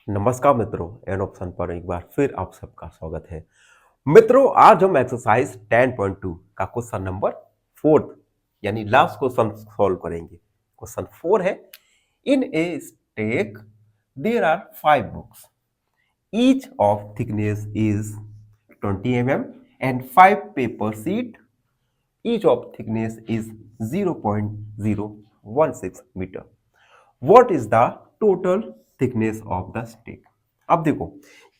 नमस्कार मित्रों, an option पर एक बार फिर आप सबका स्वागत है। मित्रों, आज हम एक्सरसाइज 10.2 का क्वेश्चन नंबर 4 यानी लास्ट क्वेश्चन सॉल्व करेंगे। क्वेश्चन 4 है, in a stack there are 5 books, each of thickness is 20 mm and 5 paper sheet, each of thickness is 0.016 meter. What is the total thickness of the stake? अब देखो,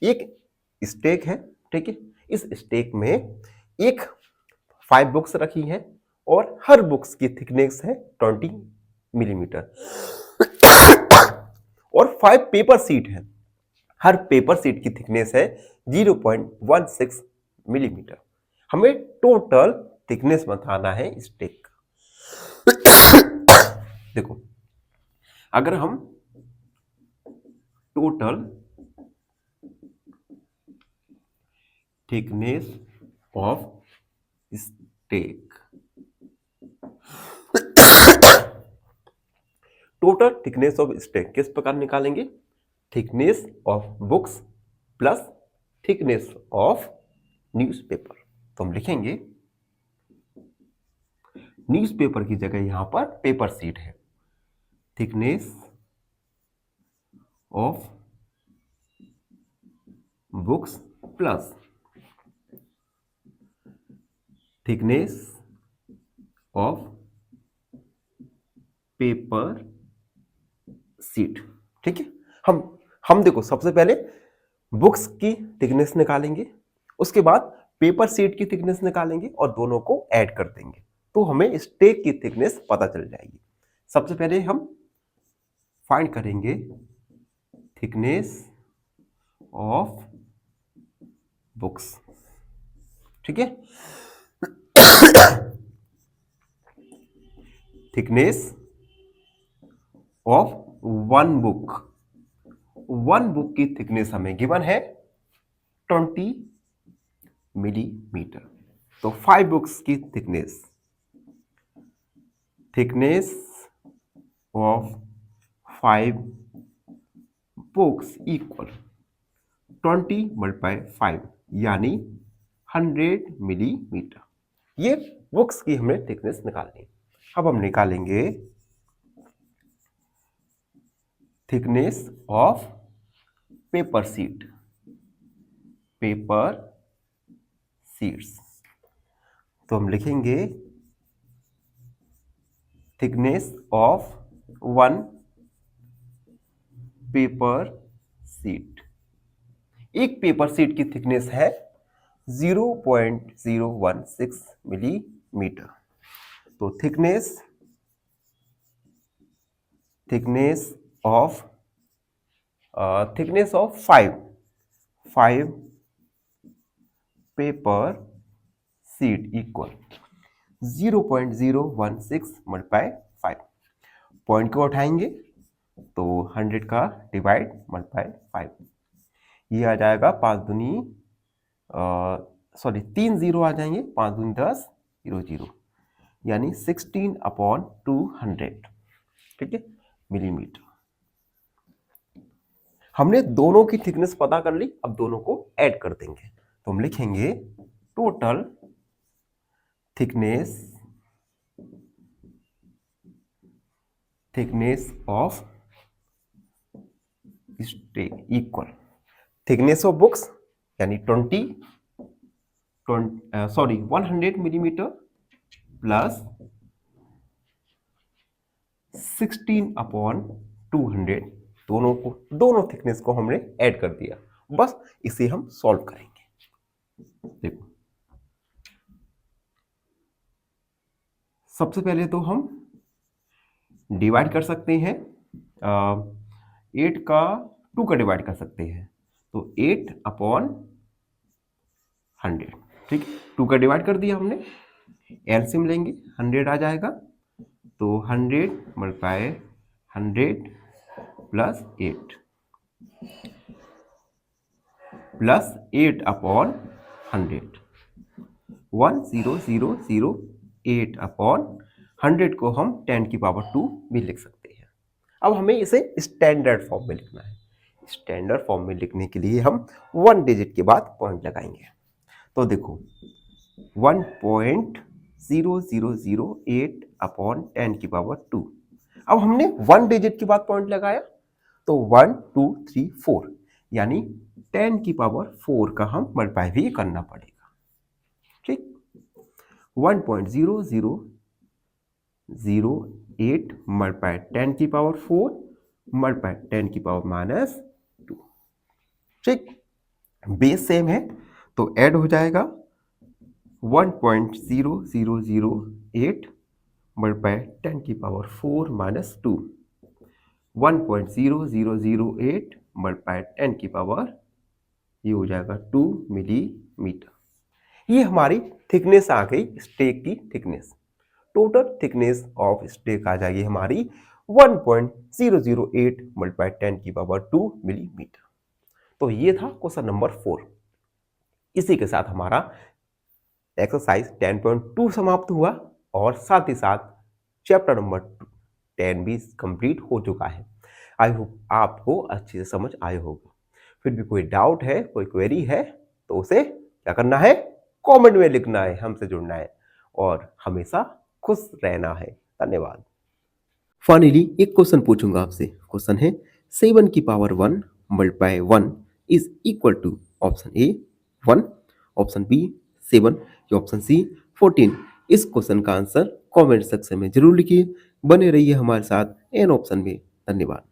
एक stake है, ठीक है। इस stake में एक 5 बुक्स रखी हैं और हर बुक्स की थिकनेस है 20 मिलीमीटर और 5 पेपर सीट है। हर पेपर सीट की थिकनेस है 0.16 मिलीमीटर। हमें टोटल थिकनेस बताना है स्टेक का। देखो, अगर हम total thickness of stack, total thickness of stack किस प्रकार निकालेंगे? Thickness of books plus thickness of newspaper. तो हम लिखेंगे न्यूज़पेपर की जगह यहां पर पेपर सीट है। Thickness of books plus thickness of paper sheet, ठीक है। हम देखो, सबसे पहले बुक्स की थिकनेस निकालेंगे, उसके बाद पेपर सीट की थिकनेस निकालेंगे और दोनों को ऐड कर देंगे तो हमें स्टेक की थिकनेस पता चल जाएगी। सबसे पहले हम फाइंड करेंगे थिकनेस ऑफ बुक्स, ठीक है। थिकनेस ऑफ वन बुक की थिकनेस हमें गिवन है 20 मिलीमीटर। तो 5 बुक्स की thickness of 5 books equal 20 multiply 5 यानी 100 मिलीमीटर। ये बुक्स की हमें थिकनेस निकालनी है। अब हम निकालेंगे थिकनेस ऑफ पेपर सीट्स। तो हम लिखेंगे thickness of one paper sheet. एक पेपर सीट की थिकनेस है 0.016 मिलीमीटर। तो thickness of 5 paper sheet equal 0.016 multiply 5। Point को उठाएंगे तो 100 का डिवाइड मल्टीप्लाई 5, ये आ जाएगा 3 जीरो आ जाएंगे, 5 दूनी 10, 0 यानी 16/200, ठीक है, मिलीमीटर। हमने दोनों की थिकनेस पता कर ली, अब दोनों को ऐड कर देंगे तो हम लिखेंगे total thickness of stack equal thickness of books यानी 100 मिलीमीटर प्लस 16/200, दोनों थिकनेस को हमने ऐड कर दिया। बस इसे हम सॉल्व करेंगे। देखो, सबसे पहले तो हम डिवाइड कर सकते हैं, 8 का 2 का डिवाइड कर सकते हैं तो 8/100, ठीक है। 2 का डिवाइड कर दिया हमने, एलसीएम लेंगे 100 आ जाएगा तो 100 मल्टीप्लाई 100 प्लस 8 प्लस 8/100, 10,008/100 को हम 10 की पावर 2 भी लिख सकते हैं। अब हमें इसे स्टैंडर्ड फॉर्म में लिखना है। स्टैंडर्ड फॉर्म में लिखने के लिए हम 1 डिजिट के बाद पॉइंट लगाएंगे। तो देखो 1.0008 अपॉन 10 की पावर 2। अब हमने 1 डिजिट के बाद पॉइंट लगाया तो 1 2 3 4 यानी 10 की पावर 4 का हम मल्टीप्लाई भी करना पड़ेगा। ठीक, 1.0008 मल्टीप्लाई 10 की पावर 4 मल्टीप्लाई 10 की पावर -2। ठीक, बेस सेम है तो ऐड हो जाएगा 1.0008 मल्टीप्लाई 10 की पावर 4 -2, 1.0008 मल्टीप्लाई 10 की पावर ये हो जाएगा 2 मिलीमीटर। ये हमारी थिकनेस आ गई स्टेक की thickness. Total thickness of stack आ जाएगी हमारी 1.008 मल्टीप्लाई 10 की पावर 2 मिलीमीटर। तो ये था क्वेश्चन नंबर 4। इसी के साथ हमारा एक्सरसाइज 10.2 समाप्त हुआ और साथ ही साथ चैप्टर नंबर 10 भी कंप्लीट हो चुका है। आई होप आपको अच्छे से समझ आया होगा। फिर भी कोई डाउट है, कोई क्वेरी है तो उसे क्या करना है, कमेंट में लिखना है, हमसे जुड़ना है और हमेशा खुश रहना है। धन्यवाद। फाइनली एक क्वेश्चन पूछूंगा आपसे। क्वेश्चन है 7 की power 1 multiply 1 is equal to option A 1, option B 7 या ऑप्शन सी 14। इस क्वेश्चन का आंसर कमेंट सेक्शन में जरूर लिखिए। बने रहिए हमारे साथ एन ऑप्शन में। धन्यवाद।